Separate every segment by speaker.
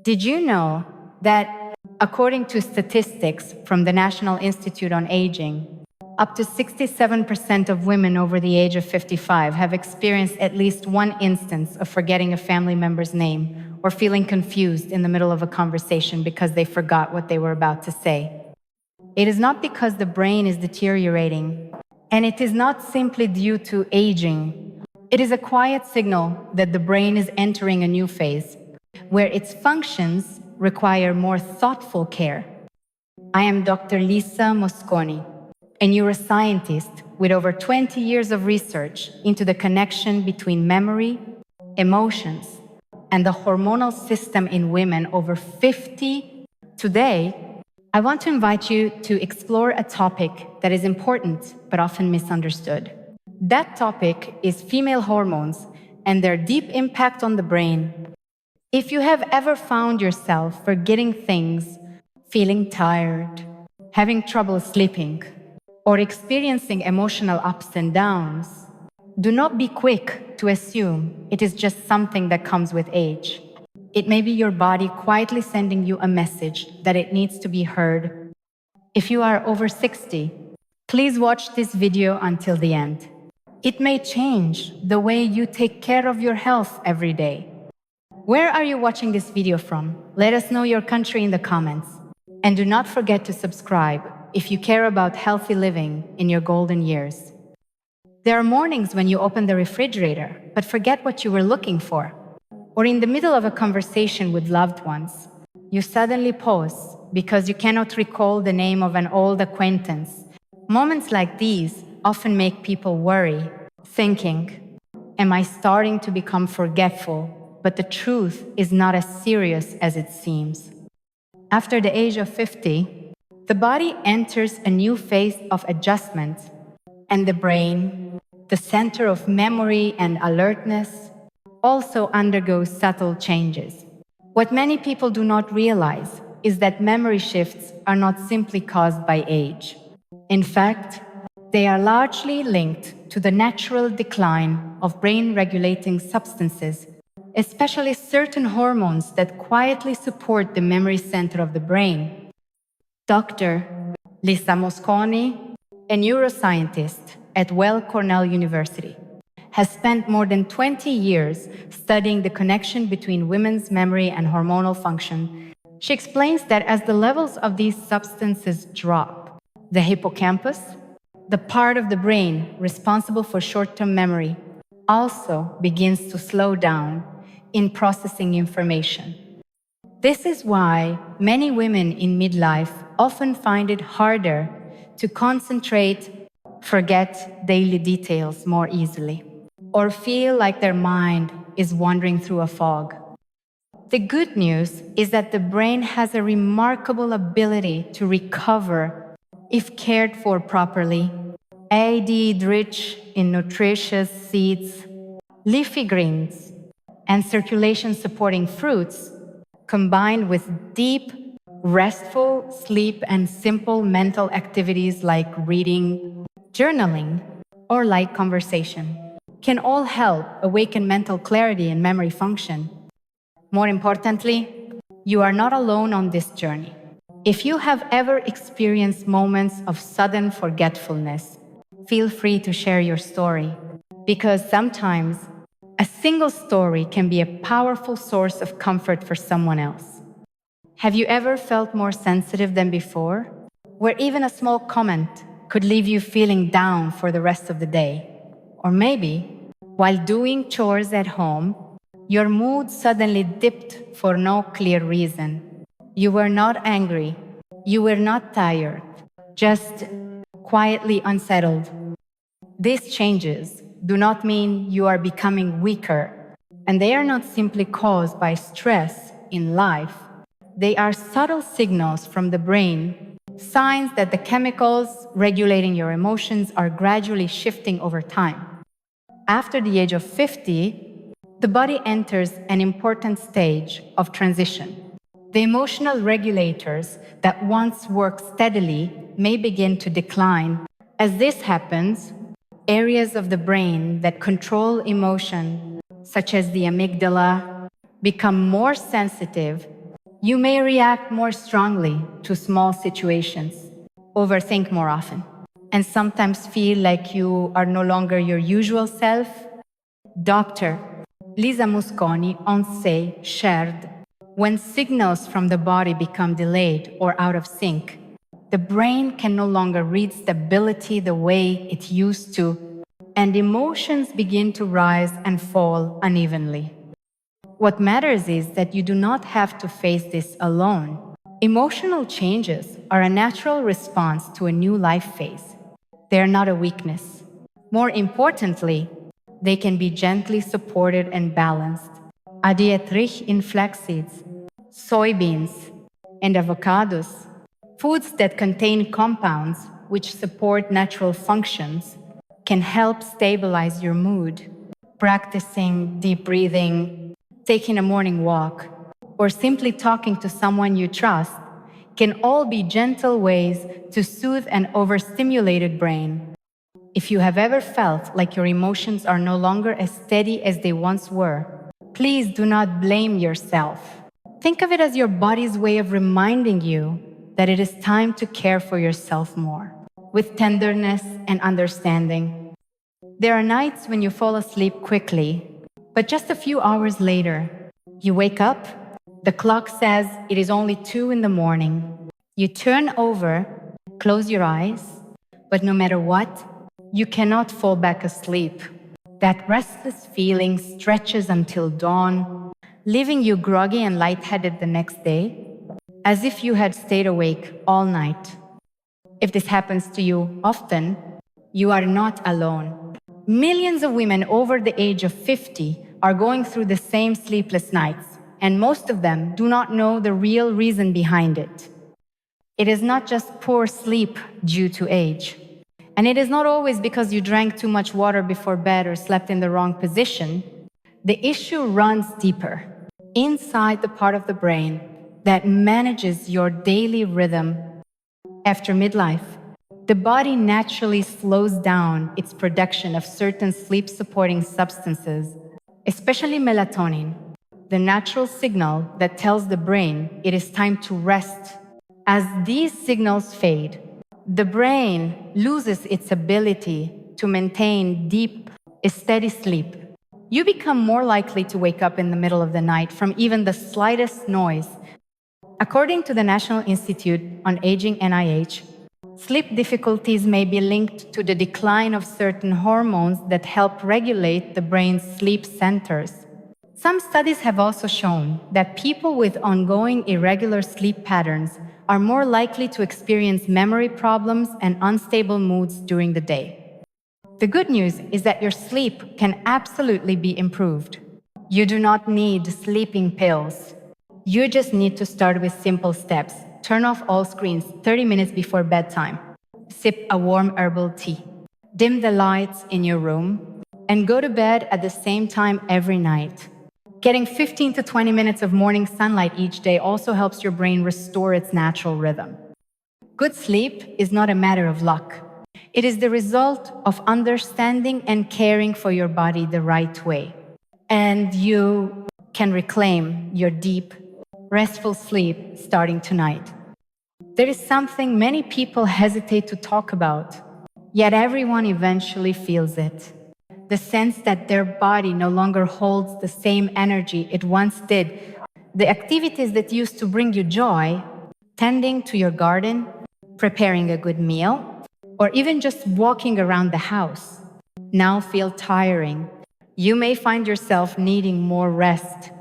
Speaker 1: Did you know that, according to statistics from the National Institute on Aging, up to 67% of women over the age of 55 have experienced at least one instance of forgetting a family member's name or feeling confused in the middle of a conversation because they forgot what they were about to say? It is not because the brain is deteriorating, and it is not simply due to aging. It is a quiet signal that the brain is entering a new phase, where its functions require more thoughtful care. I am Dr. Lisa Mosconi, a neuroscientist with over 20 years of research into the connection between memory, emotions, and the hormonal system in women over 50. Today, I want to invite you to explore a topic that is important but often misunderstood. That topic is female hormones and their deep impact on the brain. If you have ever found yourself forgetting things, feeling tired, having trouble sleeping, or experiencing emotional ups and downs, do not be quick to assume it is just something that comes with age. It may be your body quietly sending you a message that it needs to be heard. If you are over 60, please watch this video until the end. It may change the way you take care of your health every day. Where are you watching this video from? Let us know your country in the comments. And do not forget to subscribe if you care about healthy living in your golden years. There are mornings when you open the refrigerator but forget what you were looking for. Or in the middle of a conversation with loved ones, you suddenly pause because you cannot recall the name of an old acquaintance. Moments like these often make people worry, thinking, am I starting to become forgetful? But the truth is not as serious as it seems. After the age of 50, the body enters a new phase of adjustment, and the brain, the center of memory and alertness, also undergoes subtle changes. What many people do not realize is that memory shifts are not simply caused by age. In fact, they are largely linked to the natural decline of brain-regulating substances, especially certain hormones that quietly support the memory center of the brain. Dr. Lisa Mosconi, a neuroscientist at Cornell University, has spent more than 20 years studying the connection between women's memory and hormonal function. She explains that as the levels of these substances drop, the hippocampus, the part of the brain responsible for short-term memory, also begins to slow down in processing information. This is why many women in midlife often find it harder to concentrate, forget daily details more easily, or feel like their mind is wandering through a fog. The good news is that the brain has a remarkable ability to recover if cared for properly. Rich in nutritious seeds, leafy greens, and circulation-supporting fruits, combined with deep, restful sleep and simple mental activities like reading, journaling, or light conversation, can all help awaken mental clarity and memory function. More importantly, you are not alone on this journey. If you have ever experienced moments of sudden forgetfulness, feel free to share your story, because sometimes a single story can be a powerful source of comfort for someone else. Have you ever felt more sensitive than before, where even a small comment could leave you feeling down for the rest of the day? Or maybe, while doing chores at home, your mood suddenly dipped for no clear reason. You were not angry, you were not tired, just quietly unsettled. These changes do not mean you are becoming weaker, and they are not simply caused by stress in life. They are subtle signals from the brain, signs that the chemicals regulating your emotions are gradually shifting over time. After the age of 50, the body enters an important stage of transition. The emotional regulators that once worked steadily may begin to decline. As this happens, areas of the brain that control emotion, such as the amygdala, become more sensitive You may react more strongly to small situations, overthink more often, and sometimes feel like you are no longer your usual self. Dr. Lisa Mosconi once shared, when signals from the body become delayed or out of sync, the brain can no longer read stability the way it used to, and emotions begin to rise and fall unevenly. What matters is that you do not have to face this alone. Emotional changes are a natural response to a new life phase. They are not a weakness. More importantly, they can be gently supported and balanced. A diet rich in flax seeds, soybeans, and avocados, foods that contain compounds which support natural functions, can help stabilize your mood. Practicing deep breathing, taking a morning walk, or simply talking to someone you trust can all be gentle ways to soothe an overstimulated brain. If you have ever felt like your emotions are no longer as steady as they once were, please do not blame yourself. Think of it as your body's way of reminding you that it is time to care for yourself more, with tenderness and understanding. There are nights when you fall asleep quickly, but just a few hours later, you wake up, the clock says it is only 2 in the morning. You turn over, close your eyes, but no matter what, you cannot fall back asleep. That restless feeling stretches until dawn, leaving you groggy and lightheaded the next day, as if you had stayed awake all night. If this happens to you often, you are not alone. Millions of women over the age of 50 are going through the same sleepless nights, and most of them do not know the real reason behind it. It is not just poor sleep due to age. And it is not always because you drank too much water before bed or slept in the wrong position. The issue runs deeper, inside the part of the brain that manages your daily rhythm. After midlife, the body naturally slows down its production of certain sleep-supporting substances, especially melatonin, the natural signal that tells the brain it is time to rest. As these signals fade, the brain loses its ability to maintain deep, steady sleep. You become more likely to wake up in the middle of the night from even the slightest noise. According to the National Institute on Aging NIH, sleep difficulties may be linked to the decline of certain hormones that help regulate the brain's sleep centers. Some studies have also shown that people with ongoing irregular sleep patterns are more likely to experience memory problems and unstable moods during the day. The good news is that your sleep can absolutely be improved. You do not need sleeping pills. You just need to start with simple steps. Turn off all screens 30 minutes before bedtime. Sip a warm herbal tea. Dim the lights in your room. And go to bed at the same time every night. Getting 15 to 20 minutes of morning sunlight each day also helps your brain restore its natural rhythm. Good sleep is not a matter of luck. It is the result of understanding and caring for your body the right way. And you can reclaim your deep, restful sleep starting tonight. There is something many people hesitate to talk about, yet everyone eventually feels it. The sense that their body no longer holds the same energy it once did. The activities that used to bring you joy, tending to your garden, preparing a good meal, or even just walking around the house, now feel tiring. You may find yourself needing more rest,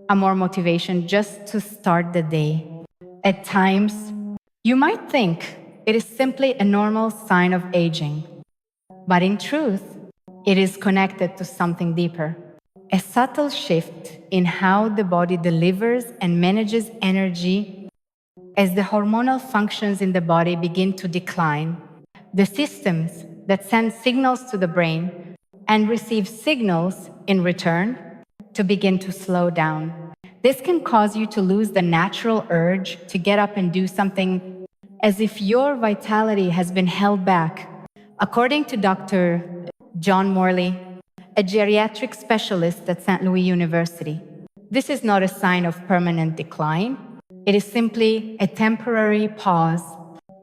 Speaker 1: a more motivation just to start the day. At times, you might think it is simply a normal sign of aging, but in truth, it is connected to something deeper. A subtle shift in how the body delivers and manages energy. As the hormonal functions in the body begin to decline, the systems that send signals to the brain and receive signals in return to begin to slow down. This can cause you to lose the natural urge to get up and do something, as if your vitality has been held back. According to Dr. John Morley, a geriatric specialist at St. Louis University, this is not a sign of permanent decline, It is simply a temporary pause.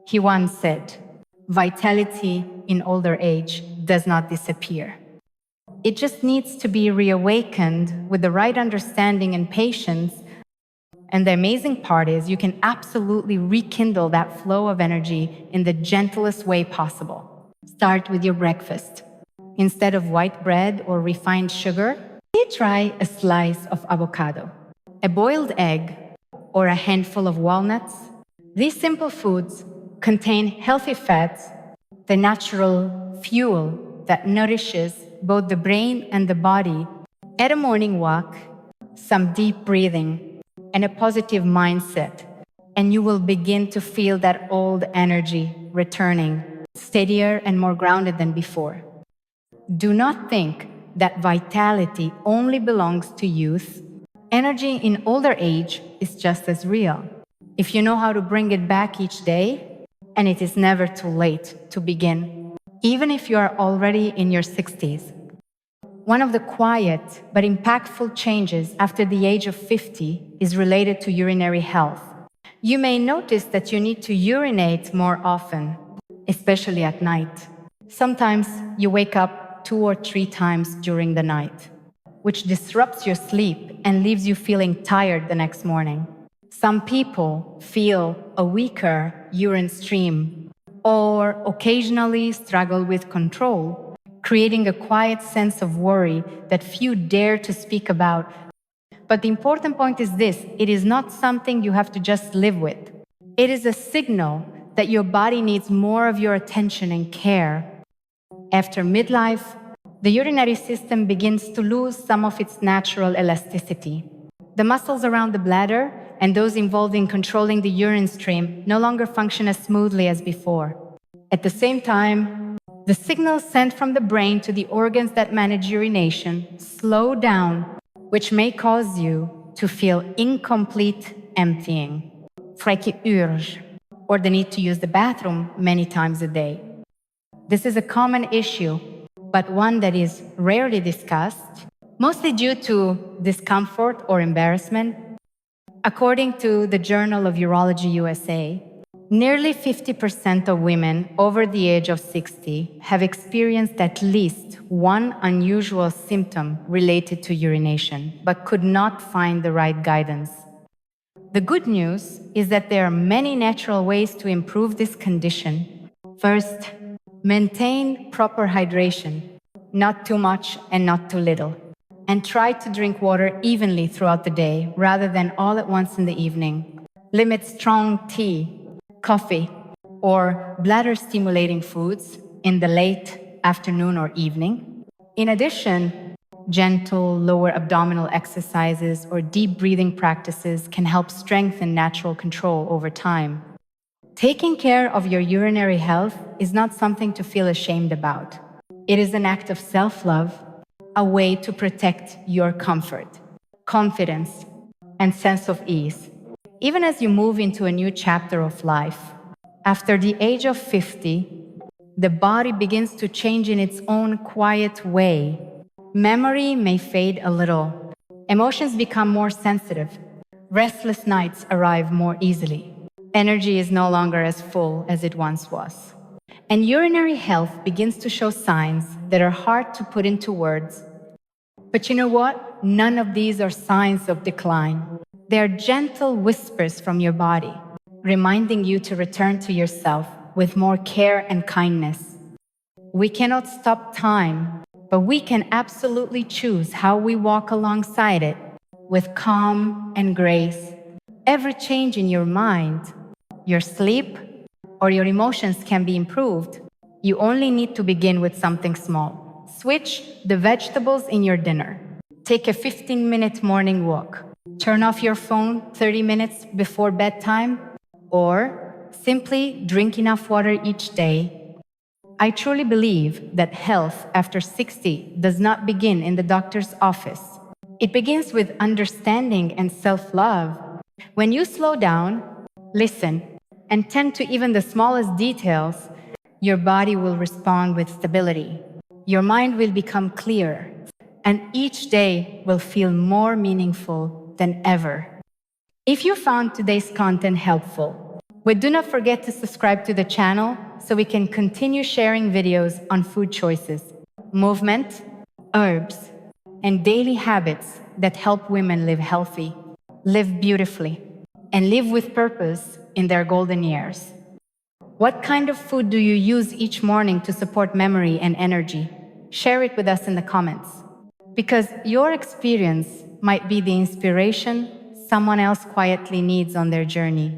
Speaker 1: He once said, vitality in older age does not disappear. It just needs to be reawakened with the right understanding and patience. And the amazing part is you can absolutely rekindle that flow of energy in the gentlest way possible. Start with your breakfast. Instead of white bread or refined sugar, try a slice of avocado, a boiled egg, or a handful of walnuts. These simple foods contain healthy fats, the natural fuel that nourishes both the brain and the body. At a morning walk, some deep breathing, and a positive mindset, and you will begin to feel that old energy returning, steadier and more grounded than before. Do not think that vitality only belongs to youth. Energy in older age is just as real. If you know how to bring it back each day, and it is never too late to begin, even if you are already in your 60s. One of the quiet but impactful changes after the age of 50 is related to urinary health. You may notice that you need to urinate more often, especially at night. Sometimes you wake up 2 or 3 times during the night, which disrupts your sleep and leaves you feeling tired the next morning. Some people feel a weaker urine stream or occasionally struggle with control, creating a quiet sense of worry that few dare to speak about. But the important point is this: it is not something you have to just live with. It is a signal that your body needs more of your attention and care. After midlife, the urinary system begins to lose some of its natural elasticity. The muscles around the bladder and those involved in controlling the urine stream no longer function as smoothly as before. At the same time, the signals sent from the brain to the organs that manage urination slow down, which may cause you to feel incomplete emptying, urge, or the need to use the bathroom many times a day. This is a common issue, but one that is rarely discussed, mostly due to discomfort or embarrassment. According to the Journal of Urology USA, nearly 50% of women over the age of 60 have experienced at least one unusual symptom related to urination, but could not find the right guidance. The good news is that there are many natural ways to improve this condition. First, maintain proper hydration, not too much and not too little. And try to drink water evenly throughout the day rather than all at once in the evening. Limit strong tea, coffee, or bladder-stimulating foods in the late afternoon or evening. In addition, gentle lower abdominal exercises or deep breathing practices can help strengthen natural control over time. Taking care of your urinary health is not something to feel ashamed about. It is an act of self-love, a way to protect your comfort, confidence, and sense of ease, even as you move into a new chapter of life. After the age of 50, the body begins to change in its own quiet way. Memory may fade a little. Emotions become more sensitive. Restless nights arrive more easily. Energy is no longer as full as it once was. And urinary health begins to show signs that are hard to put into words. But you know what? None of these are signs of decline. They are gentle whispers from your body, reminding you to return to yourself with more care and kindness. We cannot stop time, but we can absolutely choose how we walk alongside it with calm and grace. Every change in your mind, your sleep, or your emotions can be improved. You only need to begin with something small. Switch the vegetables in your dinner. Take a 15-minute morning walk. Turn off your phone 30 minutes before bedtime, or simply drink enough water each day. I truly believe that health after 60 does not begin in the doctor's office. It begins with understanding and self-love. When you slow down, listen, and tend to even the smallest details, your body will respond with stability. Your mind will become clearer, and each day will feel more meaningful than ever. If you found today's content helpful, do not forget to subscribe to the channel so we can continue sharing videos on food choices, movement, herbs, and daily habits that help women live healthy, live beautifully, and live with purpose in their golden years. What kind of food do you use each morning to support memory and energy? Share it with us in the comments. Because your experience might be the inspiration someone else quietly needs on their journey.